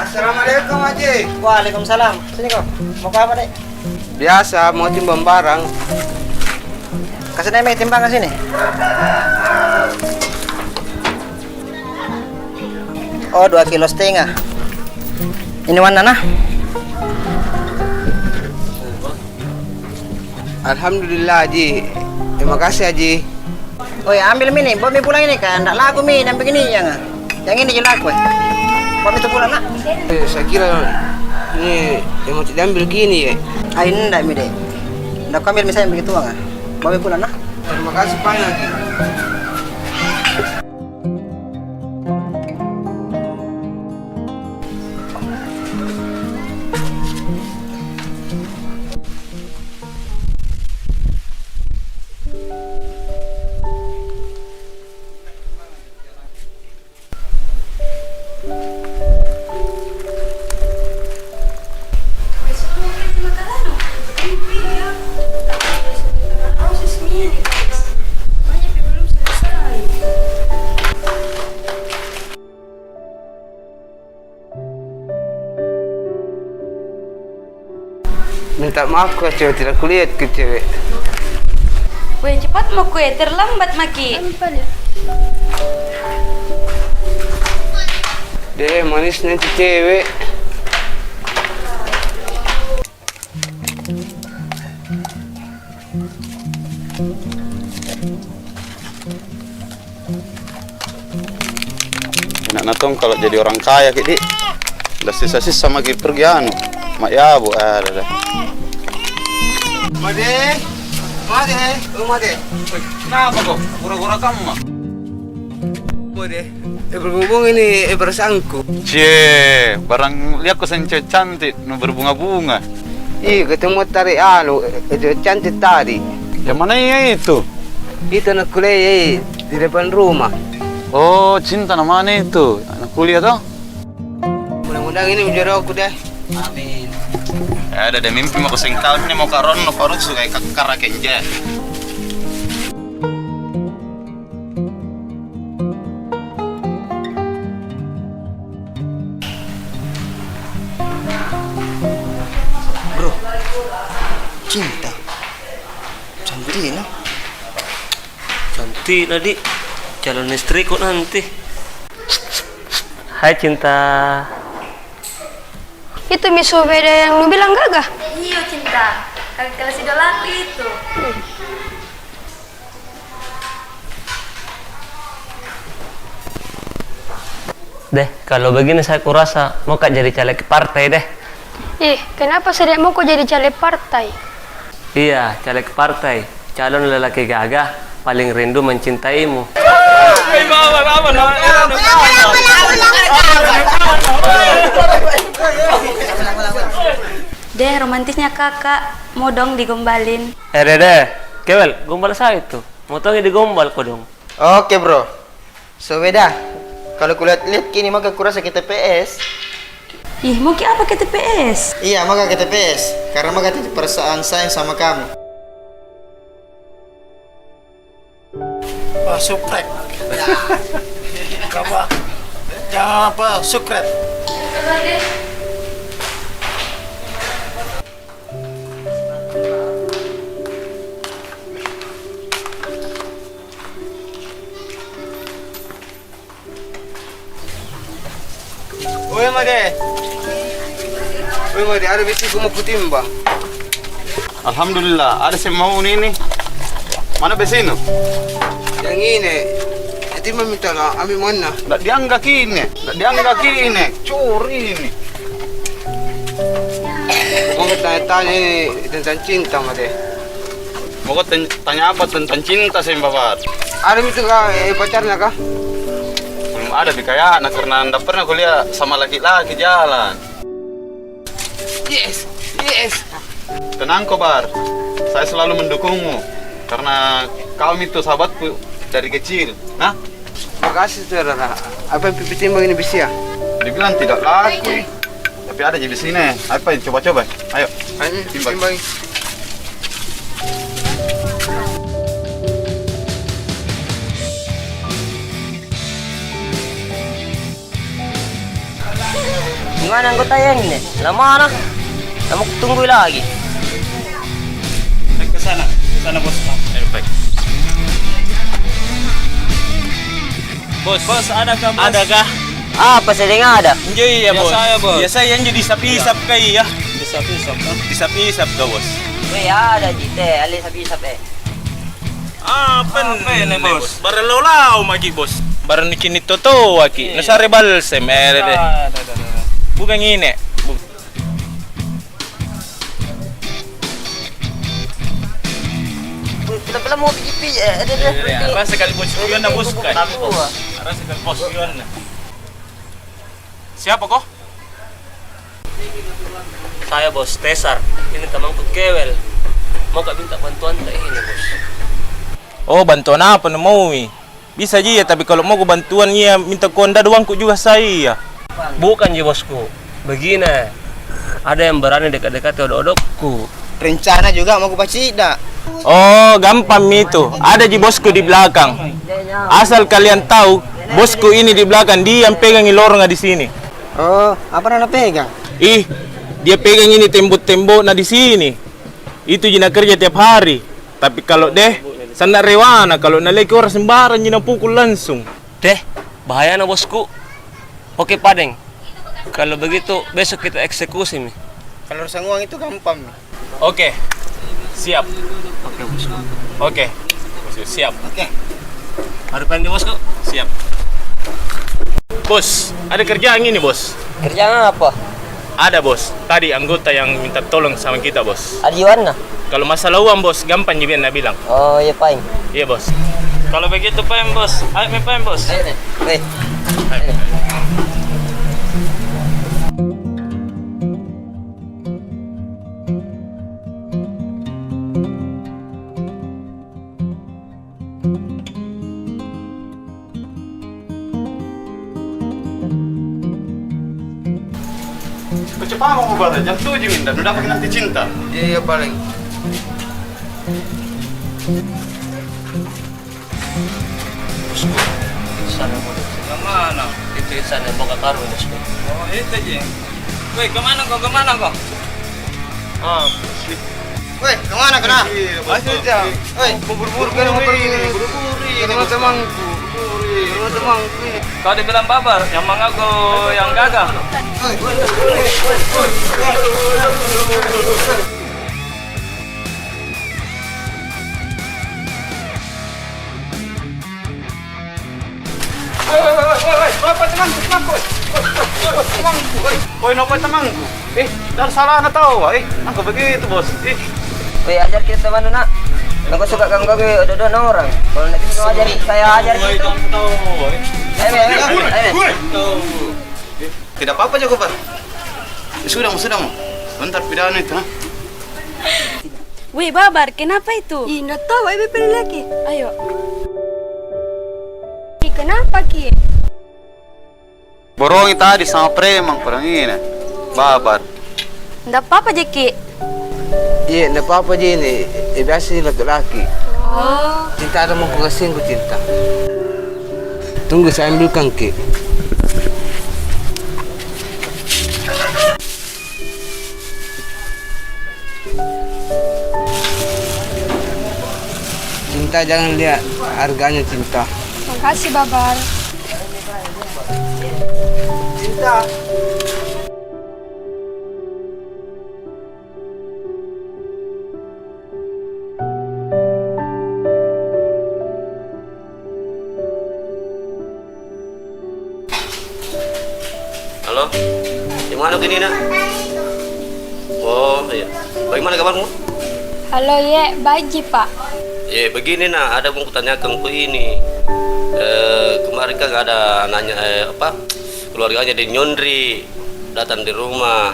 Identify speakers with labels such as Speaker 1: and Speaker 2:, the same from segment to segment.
Speaker 1: Assalamualaikum Haji.
Speaker 2: Waalaikumsalam. Sini kok. Mau ke apa, Dek?
Speaker 1: Biasa mau timbang barang.
Speaker 2: Kasih Neme timbang ke sini. Oh, 2,5 kilo. Ini mana nah?
Speaker 1: Alhamdulillah Haji. Terima kasih Haji.
Speaker 2: Oh ya, ambil mini. Bawa mie pulang ini kan. Nggak laku mie yang begini ya nggak? Yang ini je laku. Bawa mie itu pulang nak.
Speaker 1: Saya kira ini yang mau diambil gini ya.
Speaker 2: Ah, ini enggak mie deh. Nggak ambil misalnya begitu nggak? Bawa mie pulang nak.
Speaker 1: Terima kasih banyak Haji. Minta maaf ke cewek, tidak kulihat ke cewek.
Speaker 3: Weh, cepat mau kue, terlambat Maki.
Speaker 1: Deh, manis nanti cewek.
Speaker 4: Enak natong kalau jadi orang kaya kidi. Udah sisa-sisa magi pergi anu. Mak ya bu, ada.
Speaker 1: Made, Made.
Speaker 4: Kenapa kok? Gura-gura kamu mah?
Speaker 1: Made, berhubung ini bersangku.
Speaker 4: Cie, barang lihat kau cewek cantik, nu berbunga-bunga.
Speaker 1: Iya, ketemu tari itu cantik tadi.
Speaker 4: Yang mana ya itu?
Speaker 1: Itu anak kuliah di depan rumah.
Speaker 4: Oh, cinta namanya itu. Anak kuliah toh?
Speaker 1: Mudah-mudahan ini menjodoh aku deh.
Speaker 4: Amin. Ada deh mimpi mau kesing tahun ini mau karon no korut suka kakara kenja.
Speaker 2: Bro, cinta. Cantik no?
Speaker 5: Cantik tadi, calon istri kok nanti. Hai cinta.
Speaker 6: Itu Miss Beda yang lu bilang gagah?
Speaker 3: Iya cinta, kakak kelas idolaku itu.
Speaker 5: Deh, kalau begini saya kurasa mau kak jadi caleg partai deh.
Speaker 6: Ih, kenapa saya mau kok jadi caleg partai?
Speaker 5: Iya, caleg partai. Calon lelaki gagah paling rindu mencintaimu.
Speaker 3: Deh, romantisnya kakak, mau dong digombalin.
Speaker 5: Deh, Kewel, gombal saya itu. Mau tau digombal kok dong.
Speaker 2: Oke bro. So beda. Kalau kulihat-lihat kini maka kurasa ke TPS.
Speaker 3: Ih, mungkin apa ke TPS?
Speaker 2: Iya, maka ke TPS. Karena maka itu perasaan saya sama kamu.
Speaker 7: Wah, suprek. Apa? Jangan apa, sukret.
Speaker 1: Oi Made, ada besi mau kutimba.
Speaker 4: Alhamdulillah, ada yang mau ini. Mana besino?
Speaker 1: Yang ini, itu meminta lah, ambil mana?
Speaker 4: Nggak dianggap ini, curi ini.
Speaker 1: Mau tanya-tanya ini tentang cinta Made.
Speaker 4: Mau kau tanya apa tentang cinta sih Bapak?
Speaker 1: Ada itu kah pacarnya kah?
Speaker 4: Belum ada di kayak anak karena anda pernah kuliah sama laki-laki jalan.
Speaker 1: Yes.
Speaker 4: Tenang Kobar, saya selalu mendukungmu karena kau itu sahabatku dari kecil. Nah,
Speaker 1: Makasih saudara. Apa yang pipi timbang ini bisa?
Speaker 4: Dibilang tidak laku. Tapi ada di sini. Apa yang coba-coba? Ayo.
Speaker 1: Ayo
Speaker 4: Timbang.
Speaker 1: timbang.
Speaker 2: Gimana anggota yang ini? Lama nak? Kamu tunggu lagi.
Speaker 7: Ke sana bos.
Speaker 4: Ayo, baik.
Speaker 7: Bos, adakah bos? Adakah?
Speaker 2: Apa sedang ada?
Speaker 7: Iya bos.
Speaker 8: Saya bos.
Speaker 7: Ya saya yang jadi isap-isap kai ya.
Speaker 8: Isap-isap kan?
Speaker 7: Isap-isap kah bos?
Speaker 2: Weh ada jite, ali sabi-sab
Speaker 7: Apa ini bos? Barang lau magi bos. Barang kini toto waki. Nasare balse mere deh. Bukan ini.
Speaker 2: Pila-pila mau pipi ada.
Speaker 7: Rasa kali bos yun na bos kan. Rasa kali bos yun na. Siapa kok?
Speaker 5: Saya bos, Tesar. Ini temanku Kewel. Mau kak minta bantuan tak ini bos?
Speaker 7: Oh bantuan apa na mau Bisa aja ya, tapi kalau mau ku bantuan ya minta konda doangku juga saya.
Speaker 5: Bukan ji bosku. Begini. Ada yang berani dekat-dekat odok-odokku.
Speaker 2: Rencana juga mau kupacida.
Speaker 7: Oh gampang itu. Ada ji bosku di belakang. Asal kalian tahu, bosku ini di belakang dia yang pegang lorong di sini.
Speaker 2: Oh, apa nana pegang?
Speaker 7: Ih, dia pegang ini tembok-tembok di sini. Itu jina kerja tiap hari. Tapi kalau deh, sana rewana kalau naleki orang sembarang jina pukul langsung.
Speaker 5: Deh, bahaya na bosku. Oke Padeng. Kalau begitu besok kita eksekusi mi.
Speaker 2: Kalau urusan uang itu gampang.
Speaker 7: Oke, siap.
Speaker 5: Oke bosku.
Speaker 7: Oke, siap.
Speaker 2: Oke.
Speaker 5: Hadapan di bosku.
Speaker 7: Siap. Bos, ada kerjaan ini bos.
Speaker 2: Kerjaan apa?
Speaker 7: Ada bos. Tadi anggota yang minta tolong sama kita bos.
Speaker 2: Adiwan na.
Speaker 7: Kalau masalah uang bos, gampang juga nak bilang.
Speaker 2: Oh, iya paling.
Speaker 7: Iya bos. Kalau begitu paham bos. Ayo paham bos.
Speaker 2: Ayo deh. Weh.
Speaker 4: Cepat mau buat jam 7 minta. Udah pakai nanti cinta.
Speaker 1: Iya paling.
Speaker 5: Sana bos.
Speaker 7: Kemana?
Speaker 5: Itu sana boka karu bosku.
Speaker 7: Oh itu aja. Woi kemana kok? Ah,
Speaker 2: Weh, kemana kena?
Speaker 1: Masih aja.
Speaker 2: Weh,
Speaker 1: Buru-buru kan buru-buru. Teman-temanku. Teman-temanku ini.
Speaker 7: kau dibilang babar, yang mengaku yang gagah.
Speaker 4: Woi, nopo temanku. Dar salah na tahu. Aku begitu bos.
Speaker 2: weh ajar kita mana nak? Aku suka ganggu dua orang. Kalau nak bisa ajar, saya ajar gitu. Ayo.
Speaker 4: Tidak apa-apa Joko Pak. Sudah mau. Bentar pidana itu.
Speaker 3: Wih, Babar, kenapa itu?
Speaker 6: Ih, nggak tahu, Ibu pilih lagi.
Speaker 3: Ayo.
Speaker 6: Ih, kenapa Ki?
Speaker 4: Borongi tadi sama preman orang ini. Babar.
Speaker 3: Nggak apa-apa, Jeki.
Speaker 1: Iya, enggak apa-apa aja ini. Biasa sih laki-laki.
Speaker 3: Oh.
Speaker 1: Cinta ada mau kasih aku cinta. Tunggu saya ambilkan Ki. Cinta jangan lihat harganya cinta.
Speaker 6: Makasih, Babar.
Speaker 1: Cinta.
Speaker 9: Halo, di mana kini nak? Oh iya, bagaimana kabarmu?
Speaker 6: Halo, Ye. Baik, Ji, Pak.
Speaker 9: Ya begini nak, ada mau kutanyakan ku ini. Kemarin kan ada nanya keluarganya di Nyondri datang di rumah.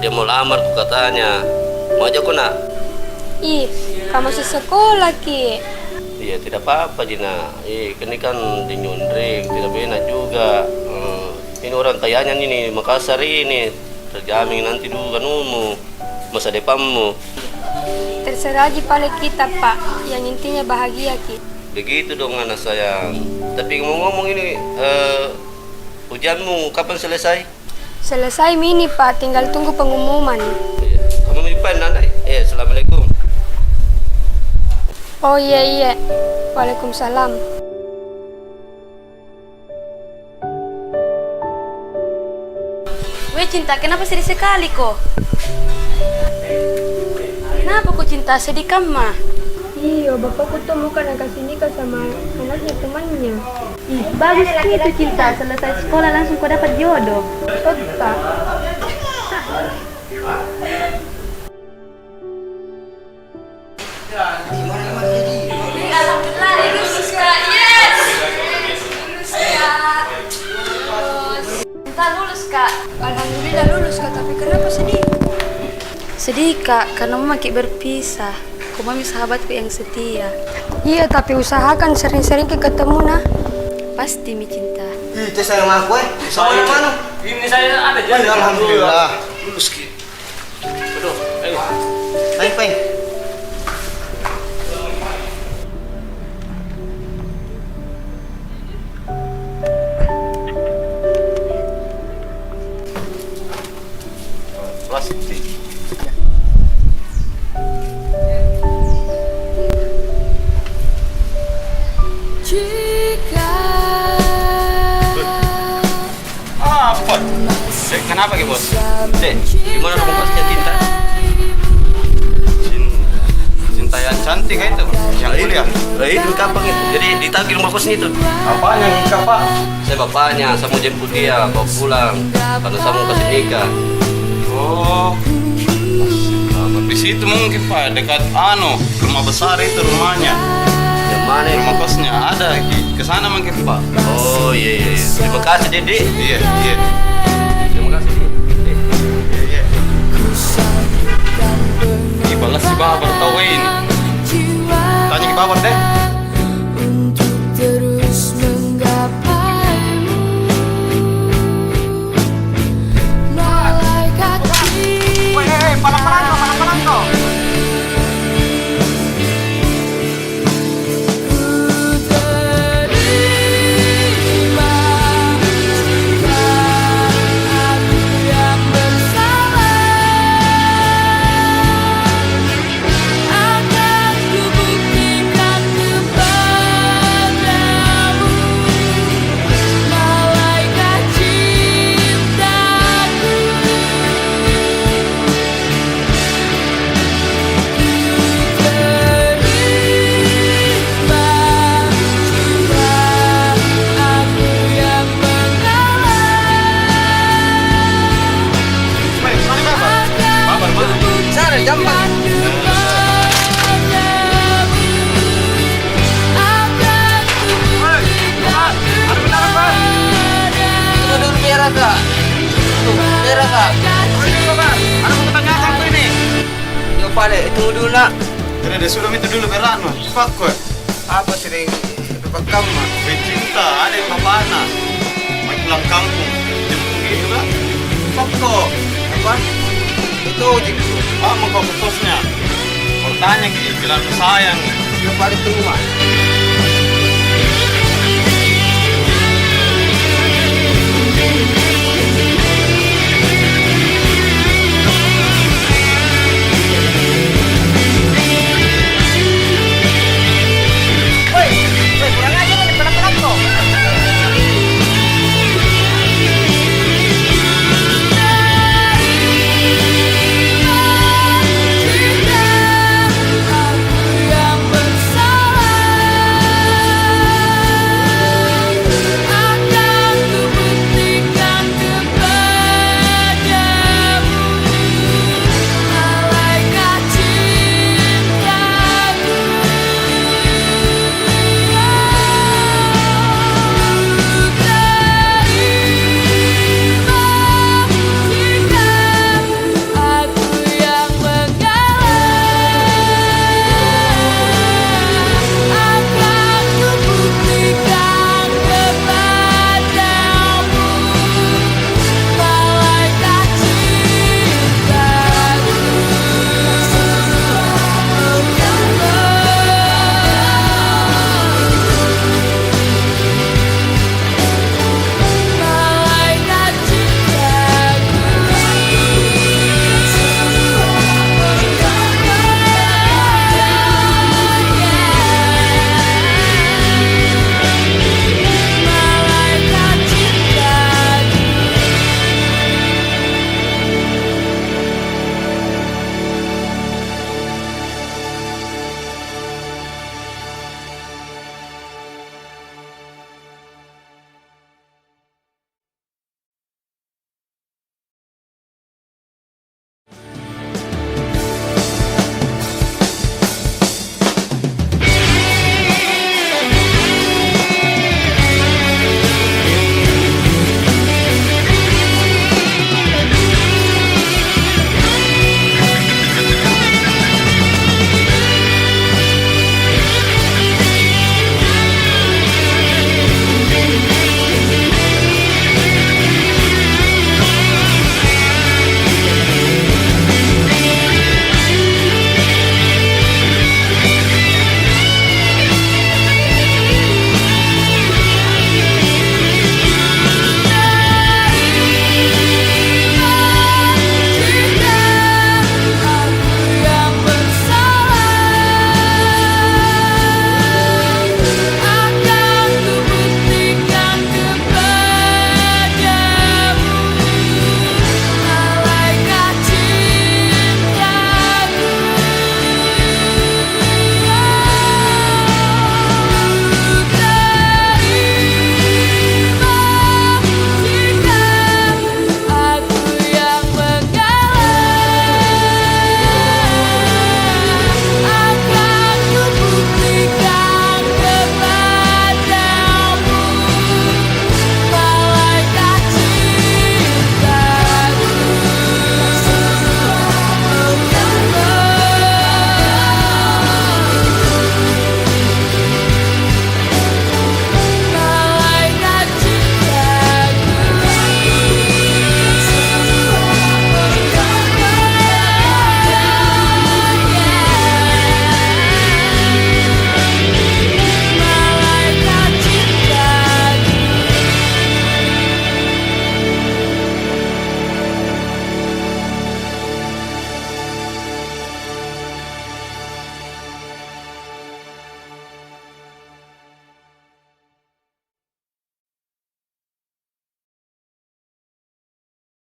Speaker 9: Dia mau lamar ku katanya. Mau aja ku nak?
Speaker 6: Ih, kamu masih sekolah, Ki.
Speaker 9: Iya, tidak apa-apa Jina. Ini kan di Nyondre, tidak enak juga. Ini orang kayanya ini Makassar ini. Terjamin nanti dulu kanumu, masa depanmu.
Speaker 6: Terserah aja pada kita, Pak. Yang intinya bahagia, Ki.
Speaker 9: Begitu dong anak sayang. Tapi ngomong-ngomong ini, ujianmu kapan selesai?
Speaker 6: Selesai mini, Pak. Tinggal tunggu pengumuman.
Speaker 9: Iya. Kamu mipan nanti? Assalamualaikum.
Speaker 6: Oh iya. Waalaikumsalam.
Speaker 3: Weh Cinta, kenapa sedih sekali kok? Kenapa kok Cinta sedih mah?
Speaker 6: Iya, bapakku tuh mau kan kasih nikah sama anaknya temannya.
Speaker 3: Ih, bagus itu Cinta, selesai sekolah langsung kau dapat jodoh.
Speaker 6: Totta.
Speaker 3: Alhamdulillah, lulus Kak. Yes! Lulus Kak. Cinta lulus Kak.
Speaker 6: Alhamdulillah lulus, Kak. Tapi kenapa sedih?
Speaker 3: Sedih Kak, karena mau makin berpisah. Kau mami sahabatku yang setia.
Speaker 6: Iya, tapi usahakan sering-sering ketemu nah.
Speaker 3: Pasti mi Cinta.
Speaker 1: Itu sayang aku Sama yang mana?
Speaker 5: Ini saya ada
Speaker 1: Ya, alhamdulillah.
Speaker 5: Lulus Ki. Aduh, ayo.
Speaker 1: Peng.
Speaker 4: Plastik. Apa? Kenapa ke bos?
Speaker 9: Gimana rumah kosnya Cinta?
Speaker 4: Cinta yang cantik itu, yang kuliah.
Speaker 9: Itu kapan itu? Jadi ditagih rumah kosnya itu.
Speaker 4: Apanya nikah pak?
Speaker 9: Saya bapaknya, saya mau jemput dia, bawa pulang. Karena saya mau kasih nikah.
Speaker 4: Oh, di situ mungkin pak, dekat rumah besar itu rumahnya.
Speaker 9: Yang mana itu?
Speaker 4: Rumah kosnya ada, ke sana mungkin pak.
Speaker 9: Oh iya. Terima kasih Dede.
Speaker 4: Iya.
Speaker 9: Terima kasih Dede.
Speaker 4: Balas si Babar tahu ini. Tanya ke Babar deh.
Speaker 2: Palang kau.
Speaker 1: Tunggu dulu nak.
Speaker 4: Jadi sudah itu dulu berano. Cepat kau.
Speaker 1: Apa sering bekam mah?
Speaker 4: Cinta, ada yang papana. Mau pulang kampung. Jemput gitu lah. Cepat kau.
Speaker 1: Apa? Itu jiku.
Speaker 4: Mau kau ke kosnya. Kau tanya bilang sayang.
Speaker 1: Yang paling tunggu mah.